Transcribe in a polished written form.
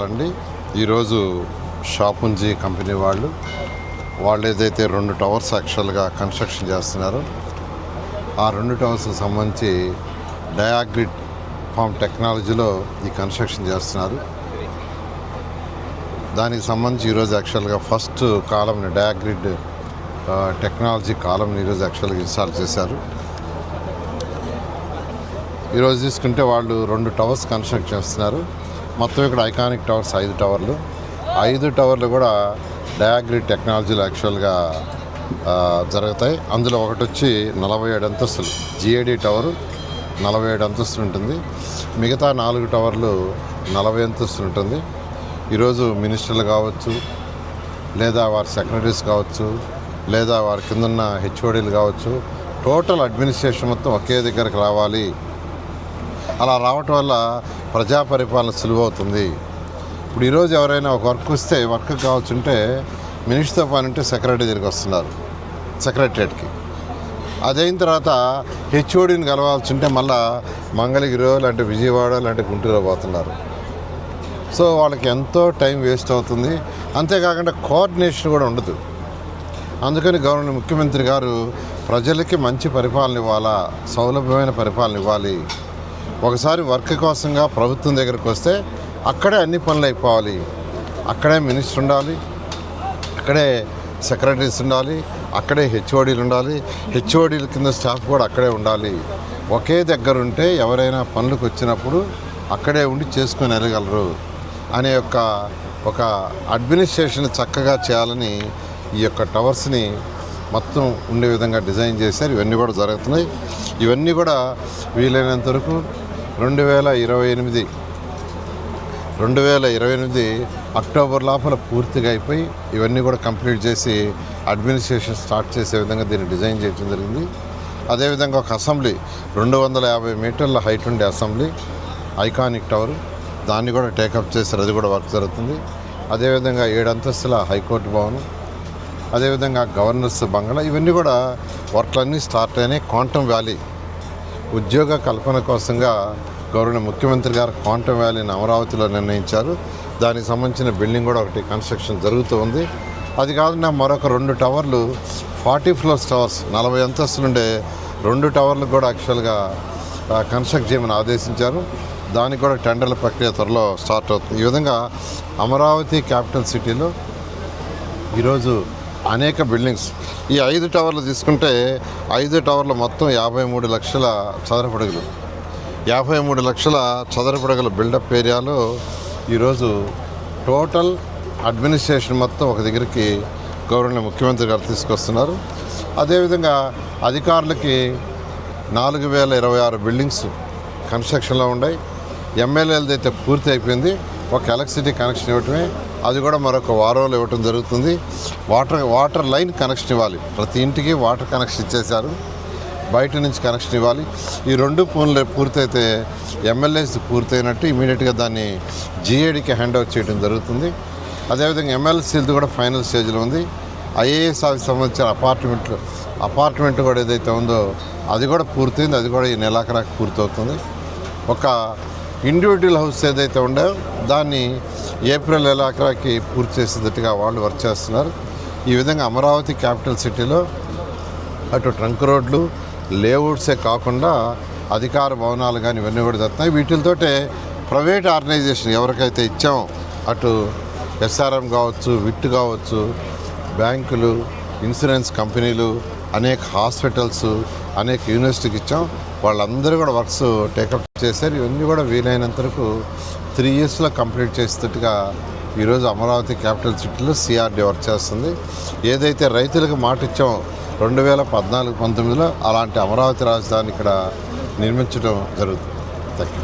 అండి ఈరోజు షాపుంజీ కంపెనీ వాళ్ళు ఏదైతే 2 టవర్స్ యాక్చువల్గా కన్స్ట్రక్షన్ చేస్తున్నారో ఆ 2 టవర్స్కి సంబంధించి డయాగ్రిడ్ ఫామ్ టెక్నాలజీలో ఈ కన్స్ట్రక్షన్ చేస్తున్నారు. దానికి సంబంధించి ఈరోజు యాక్చువల్గా ఫస్ట్ కాలంని డయాగ్రిడ్ టెక్నాలజీ కాలంని ఈరోజు యాక్చువల్గా ఇన్స్టాల్ చేశారు. ఈరోజు తీసుకుంటే వాళ్ళు 2 టవర్స్ కన్స్ట్రక్ట్ చేస్తున్నారు. మొత్తం ఇక్కడ ఐకానిక్ టవర్స్ 5 టవర్లు. 5 టవర్లు కూడా డయాగ్రిడ్ టెక్నాలజీలో యాక్చువల్గా జరుగుతాయి. అందులో ఒకటి వచ్చి 47 అంతస్తులు జిఏడి టవరు 47 అంతస్తులు ఉంటుంది. మిగతా 4 టవర్లు 40 అంతస్తులు ఉంటుంది. ఈరోజు మినిస్టర్లు కావచ్చు, లేదా వారి సెక్రటరీస్ కావచ్చు, లేదా వారి కింద ఉన్న హెచ్ఓడీలు కావచ్చు, టోటల్ అడ్మినిస్ట్రేషన్ మొత్తం ఒకే దగ్గరకు రావాలి. అలా రావటం వల్ల ప్రజా పరిపాలన సులువవుతుంది. ఇప్పుడు ఈరోజు ఎవరైనా ఒక వర్క్ వస్తే వర్క్ కావచ్చుంటే మినిస్టర్తో పని ఉంటే సెక్రటరీ దగ్గరికి వస్తున్నారు సెక్రటరియట్కి. అదైన తర్వాత హెచ్ఓడిని కలవాల్సి ఉంటే మళ్ళీ మంగళగిరి లాంటి విజయవాడ లాంటి గుంటూరు పోతున్నారు. సో వాళ్ళకి ఎంతో టైం వేస్ట్ అవుతుంది. అంతేకాకుండా కోఆర్డినేషన్ కూడా ఉండదు. అందుకని ముఖ్యమంత్రి గారు ప్రజలకి మంచి పరిపాలన ఇవ్వాలా, సౌలభ్యమైన పరిపాలన ఇవ్వాలి. ఒకసారి వర్క్ కోసంగా ప్రభుత్వం దగ్గరికి వస్తే అక్కడే అన్ని పనులు అయిపోవాలి. అక్కడే మినిస్టర్ ఉండాలి, అక్కడే సెక్రటరీస్ ఉండాలి, అక్కడే హెచ్ఓడీలు ఉండాలి, హెచ్ఓడీల కింద స్టాఫ్ కూడా అక్కడే ఉండాలి. ఒకే దగ్గర ఉంటే ఎవరైనా పనులకు వచ్చినప్పుడు అక్కడే ఉండి చేసుకుని వెళ్ళగలరు అనే ఒక అడ్మినిస్ట్రేషన్ చక్కగా చేయాలని ఈ యొక్క టవర్స్ని మొత్తం ఉండే విధంగా డిజైన్ చేశారు. ఇవన్నీ కూడా జరుగుతున్నాయి. ఇవన్నీ కూడా వీలైనంత వరకు 2028 అక్టోబర్ లోపల పూర్తిగా అయిపోయి ఇవన్నీ కూడా కంప్లీట్ చేసి అడ్మినిస్ట్రేషన్ స్టార్ట్ చేసే విధంగా దీన్ని డిజైన్ చేయడం జరిగింది. అదేవిధంగా ఒక అసెంబ్లీ 250 మీటర్ల హైట్ ఉండే అసెంబ్లీ ఐకానిక్ టవర్, దాన్ని కూడా టేకప్ చేశారు. అది కూడా వర్క్ జరుగుతుంది. అదేవిధంగా 7 అంతస్తుల హైకోర్టు భవనం, అదేవిధంగా గవర్నర్స్ బంగ్లా, ఇవన్నీ కూడా వర్క్లన్నీ స్టార్ట్ అయినాయి. క్వాంటమ్ వ్యాలీ ఉద్యోగ కల్పన కోసంగా ముఖ్యమంత్రి గారు క్వాంటమ్ వ్యాలీని అమరావతిలో నిర్ణయించారు. దానికి సంబంధించిన బిల్డింగ్ కూడా ఒకటి కన్స్ట్రక్షన్ జరుగుతూ ఉంది. అది కాకుండా మరొక 2 టవర్లు 40 ఫ్లోర్స్ టవర్స్ 40 అంతస్తులు ఉండే 2 టవర్లు కూడా యాక్చువల్గా కన్స్ట్రక్ట్ చేయమని ఆదేశించారు. దానికి కూడా టెండర్ల ప్రక్రియ త్వరలో స్టార్ట్ అవుతుంది. ఈ విధంగా అమరావతి క్యాపిటల్ సిటీలో ఈరోజు అనేక బిల్డింగ్స్, ఈ 5 టవర్లు తీసుకుంటే 5 టవర్లు మొత్తం 53 లక్షల చదరపడుగులు, 53 లక్షల చదరపడుగుల బిల్డప్ ఏరియాలో ఈరోజు టోటల్ అడ్మినిస్ట్రేషన్ మొత్తం ఒక దగ్గరికి ముఖ్యమంత్రి గారు తీసుకొస్తున్నారు. అదేవిధంగా అధికారులకి 4026 బిల్డింగ్స్ కన్స్ట్రక్షన్లో ఉన్నాయి. ఎమ్మెల్యేలది అయితే పూర్తి అయిపోయింది. ఒక ఎలక్ట్రిసిటీ కనెక్షన్ ఇవ్వటమే, అది కూడా మరొక వారంలో ఇవ్వటం జరుగుతుంది. వాటర్ లైన్ కనెక్షన్ ఇవ్వాలి. ప్రతి ఇంటికి వాటర్ కనెక్షన్ ఇచ్చేశారు. బయట నుంచి కనెక్షన్ ఇవ్వాలి. ఈ 2 పనులు పూర్తయితే ఎమ్మెల్యేస్ పూర్తయినట్టు ఇమీడియట్గా దాన్ని జిఏడికి హ్యాండ్ ఓవర్ చేయడం జరుగుతుంది. అదేవిధంగా ఎమ్మెల్సీలది కూడా ఫైనల్ స్టేజ్లో ఉంది. ఐఏఎస్ ఆఫీస్ సంబంధించిన అపార్ట్మెంట్ కూడా ఏదైతే ఉందో అది కూడా పూర్తయింది. అది కూడా ఈ నెలాఖరాకి పూర్తవుతుంది. ఒక ఇండివిజువల్ హౌస్ ఏదైతే ఉందో దాన్ని ఏప్రిల్ నెలాఖరాకి పూర్తి చేసేటట్టుగా వాళ్ళు వర్క్ చేస్తున్నారు. ఈ విధంగా అమరావతి క్యాపిటల్ సిటీలో అటు ట్రంక్ రోడ్లు లేఅవుట్సే కాకుండా అధికార భవనాలు కానీ ఇవన్నీ కూడా జరుగుతున్నాయి. వీటితోటే ప్రైవేట్ ఆర్గనైజేషన్ ఎవరికైతే ఇచ్చామో అటు ఎస్ఆర్ఎం కావచ్చు, విట్ కావచ్చు, బ్యాంకులు, ఇన్సూరెన్స్ కంపెనీలు, అనేక హాస్పిటల్స్, అనేక యూనివర్సిటీకి ఇచ్చాం. వాళ్ళందరూ కూడా వర్క్స్ టేకప్ చేశారు. ఇవన్నీ కూడా వీలైనంత వరకు 3 ఇయర్స్లో కంప్లీట్ చేసేటట్టుగా ఈరోజు అమరావతి క్యాపిటల్ సిటీలో సిఆర్డీ వర్క్ చేస్తుంది. ఏదైతే రైతులకు మాట ఇచ్చామో 2014-19లో అలాంటి అమరావతి రాజధాని ఇక్కడ నిర్మించడం జరుగుతుంది. Thank you.